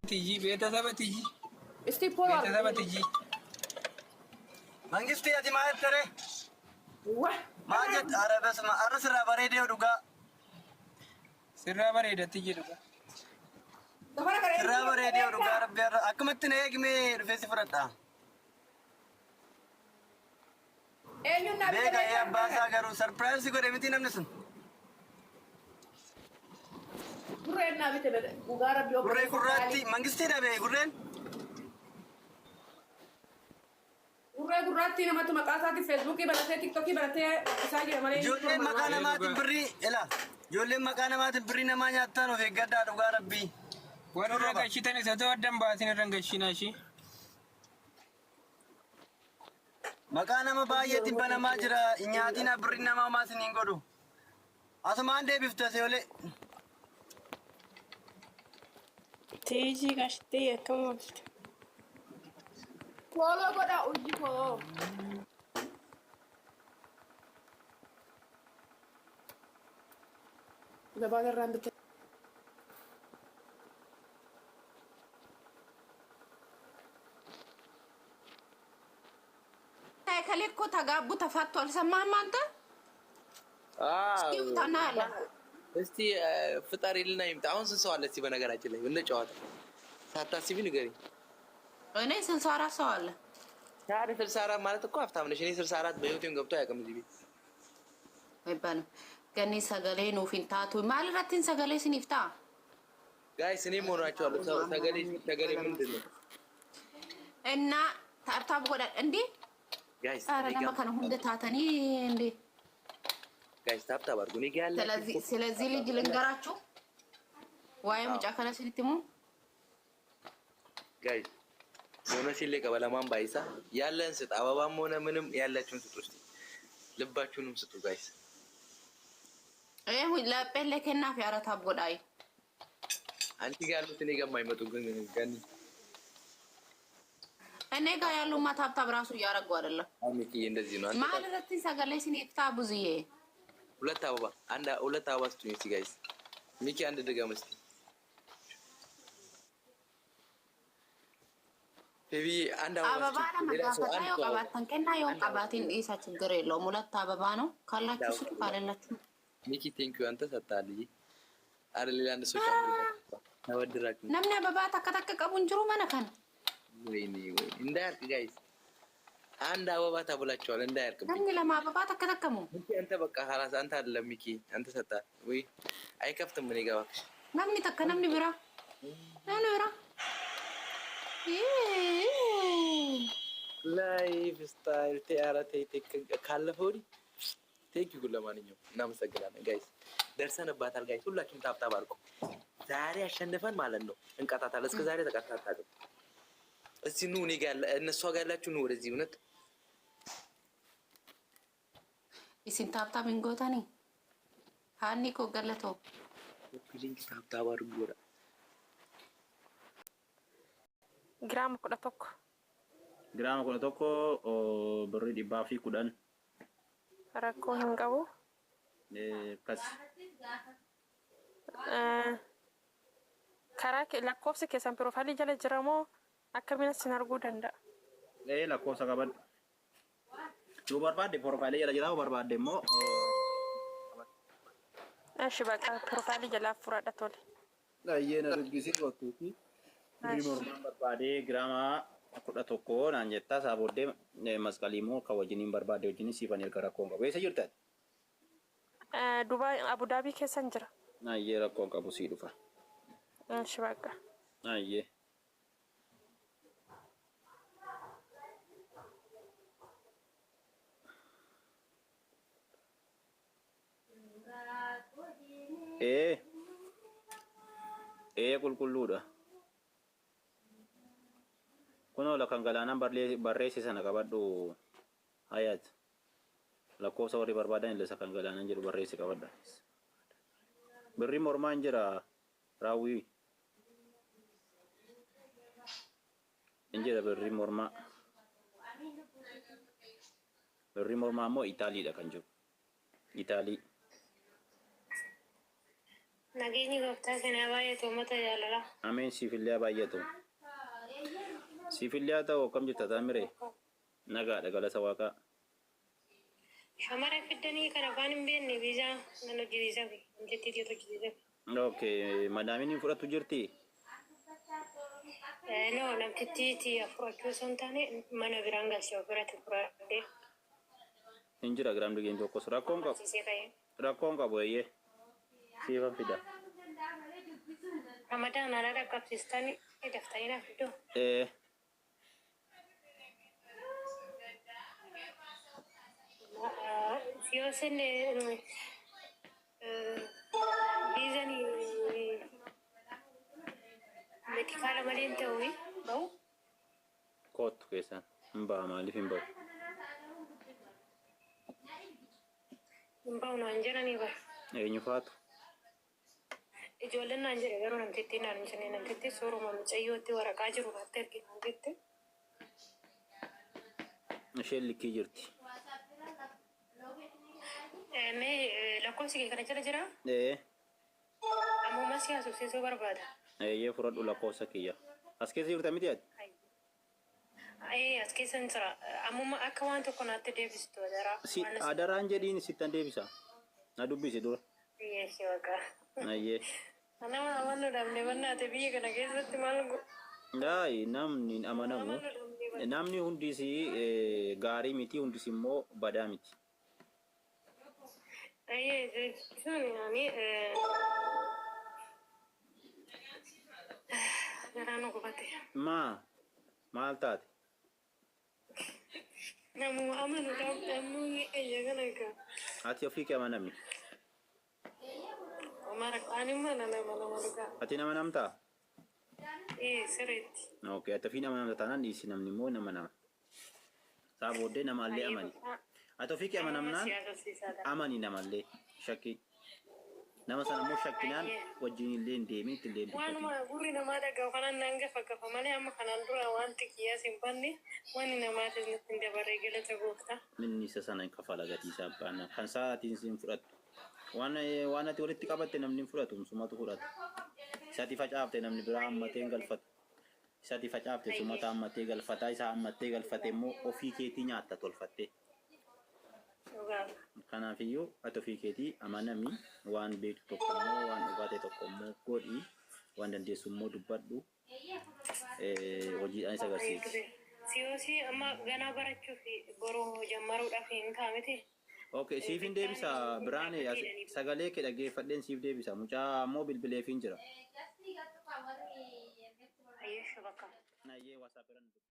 تيجي بيتها تيجي استيبولار بيتها تيجي منجستي يا جماعة ترى واه ما جت عربس ما أرسل بريدي ودقة سرها بريدة تيجي دوكا سر بريدي ودقة ربي أكملت نيجي في سفرتها بيجا يا باسا كرو سرپرائز كوري متي نمنسن قرين نبي تبدأ وقارب يوم كوري كوراتي منجستي ده بيه كورين قراتي نما تما قاساتي فيسبوكي بلاتي تيك توكي بلاتي ساجي مالي جولين مكان ما تبري إلا جولين مكان ما تبري نما نياتانو في قدا دقة ربي ورا غشيتني ساتو ودم باسين رنغشيناشي مكان ما باية تبنا ما جرا إنياتنا بري نما ما سنينغودو أسمان ده بيفتح سيولي تيجي قشتي كم فولو بدا أوجيكو زبادة الرندة ከሌኮ ተጋቡ ተፋቷል። ሰማህም አንተ? እስኪ ውጣና አለ። እስቲ ፍጠሪልና ይምጣ። አሁን ስንት ሰው አለ? እስቲ በነገራችን ላይ እንደ ጨዋታ ሳታስቢ ንገሪኝ። እኔ 64 ሰው አለ። ታዲያ 64 ማለት እኮ ሀብታም ነሽ። እኔ 64 በህይወቴም ገብቶ አያውቅም እዚህ ቤት አይባልም። ገኒ ሰገሌ ነው ፊንታቱ ማለራትን ሰገሌ ስኒፍታ ጋይስ እኔ ሆናቸዋለሁ። ሰገሌ ምንድን ነው? እና ታብታብ ጎዳ እንዴ ጋይስ አረ ለማ ከነ ሁንደ ታተኒ እንዴ ጋይስ ታብታብ አድርጉ። እኔ ጋር ያለ ስለዚህ ልጅ ልንገራችሁ ዋይ ሙጫ ከነ ሲልትሙ ጋይስ ሆነ ሲል ቀበለማን ባይሳ ያለን ስጥ አበባም ሆነ ምንም ያላችሁን ስጡ። እስቲ ልባችሁንም ስጡ ጋይስ። ለጴለ ከናፍ ያረታብ ጎዳይ አንቲ ጋር ያሉት እኔ ጋር የማይመጡ ግን ገኒ እኔ ጋር ያሉ ማታብታብ ራሱ እያረጉ አይደለም። አሚኪ እንደዚህ ነው። ማለረትን ሰገሌ ሲኒፍታ ብዙዬ ሁለት አበባ ስጡኝ እስቲ ጋይስ። ሚኪ አንድ ድገም እስቲ ቤቢ አንድ አበባ ለማጋፈታ ቀባታን ከና የው ቀባቲን ኢሳ ችግር የለውም። ሁለት አበባ ነው ካላችሁ ስጡ ካላላችሁ ሚኪ ቴንክ ዩ አንተ ሰጣልኝ አረ ሌላ አንድ ሰው ተወድራችሁ ነምን አበባ ተከተከቀቡ እንጅሩ መነከን ወይኔ እንዳያርቅ ጋይስ አንድ አበባ ተብላችኋል እንዳያርቅ ነምን ለማ አበባ ተከተከሙ ሚኪ አንተ በቃ خلاص አንተ አይደለም ሚኪ አንተ ሰጣ ወይ አይከፍትም እኔ ጋር እባክሽ ነምን ተከነምን ብራ ነምን ብራ ላይፍ ስታይል ቲያራቴ ካለፈው ቴንክ ዩ ለማንኛውም እናመሰግናለን ጋይስ። ደርሰንባታል ጋይስ። ሁላችሁም ታብታብ አድርጉ። ዛሬ አሸንፈን ማለት ነው እንቀጣታለን። እስከ ዛሬ ተቀጣጣለን። እስቲ ኑ እኔ ጋር እነሱ ጋር ያላችሁ ኑ ወደዚህ እውነት ኢሲን ታብታብ እንጎታኒ ሃኒ ኮ ገለቶ ሊንክ ታብታብ አድርጉ ወራ ግራም ኩዳቶክ birri dhibbaa fi 10 rakkoo hin qabu kas karaa lakkoofsi keessan piroofaayilii jala jiramoo akkamiin isin arguu danda'a? lakkoofsa qaban yoo barbaadde piroofaayilii jala jiramoo barbaadde immoo እሺ በቃ ፕሮፋይል ጀላ ፍራዳ ቶል አየና ድግሲ ወጥቶቲ ሪሞርማን barbaade ግራማ kudha tokko naan jettaa saabooddee masqaliimoo kan wajjiniin barbaade wajjiniin siifan erga rakkoon qabu eessa jirtan? Dubaay Abudaabii keessan jira. Ayyee rakkoon qabu sii dhufa. Eeshi bakka. Ayyee. Qulqulluudha. Kuno lakan galanan barreesse sana qabadhu hayat lakkoofsa warri barbaadan illee sakan galanan jedhu barreesse qabadha. Birri mormaan jira raawwii injira birri mormaa immoo Itaaliidha kan jiru Itaalii Nageenyi gooftaa kana baay'atu uummata jaalala. Ameen siifillee baay'atu. Siifillee ta'u akkam jirta Taamire? Nagaadha galata Waaqaa. Shamara fiddanii kan afaan hin beekne viizaa nan hojjechiisa fi hojjettiitii hojjechiisa. Okay, madaamin fudhattu jirti? No, namtittiiti afurachuu osoo hin taane mana biraan galchee ofirratti fudhadhee. Hin jira giraam dhigeen tokkos rakkoon qabu eeyyee siifan fida. Ramadaan haala dhaqqabsiistanii daftanii naaf iddoo. Yoo isin viizanii medikaala malee hin ta'u bahu. Kootu keessaan hin baha maaliif hin bahu? Hin bahu naan jedhanii bara. Eenyu faatu? Ijoolleen naan jedhe garuu namtittiin naan hin jenne namtittiin sooruma mucayyootti waraqaa jiru irratti arginu jette. Isheen likkii jirti. Lakkoofsi kee kana jala jira? Ammuma si haasofsiisuu barbaada. Eeyyee fudhadhu lakkoofsa kiyya. As keessa jirta miti ati? As keessa hin jira. Ammuma akka waan tokko naatti deebistu adaraa. Adaraan jedhiin sittan deebisa. Na dubbisi dura. Yeeshee waggaa. Ayyee. Nama amanuu dhabne bannaate biyya kana keessatti maal godhu? Daayi namni amanamu. Namni hundis gaarii miti hundis immoo badaa miti. Ayyee jechuun yaani garaan gubate. Maal taate? Namu amanuu dhabne ejja kana egaa. Ati ofii kee amanamni? Ani mana nama dhugaa. Ati nama namtaa? Sirriitti. Okay, ati ofii nama namta taanaan dhiisi namni immoo nama nama. Saa booddee namallee amani. Ati ofii kee amanamnaan amani namallee shakkii. Nama sana immoo shakkinaan wajjin illee hin deemin itti illee hin waanuma gurri namaa dhaga'u kanaan naan gafa malee amma kanaan dura wanti kiyyaas hin banne wanni namaatis nutti hin dabaree galata gooftaa. Minni isa sana hin kafala gatiisaa baana. Kan sa'aatiin siin fudhatu. Waan ati walitti qabatte namni hin fudhatu sumatu fudhata. Isatti facaafte namni biraa hammatee hin galfatu. Isatti facaafte sumata hammatee galfataa isaa hammatee galfate immoo ofii keetii nyaatta tolfatte. Kanaafiyyuu ati ofii keetii amanami waan beektu tokko immoo waan dhugaate tokko immoo godhi waan dandeessu immoo dubbadhu hojiidhaan isa agarsiisa. Siyoosii amma ganaa barachuu fi boroo jammaruudhaaf hin taa'amete. Okay, siif hin deebisa Biraane sagalee kee dhaggeeffadheen siif deebisa mucaa immoo bilbileef hin jira. Ayyee shabakka. Nayyee WhatsApp irra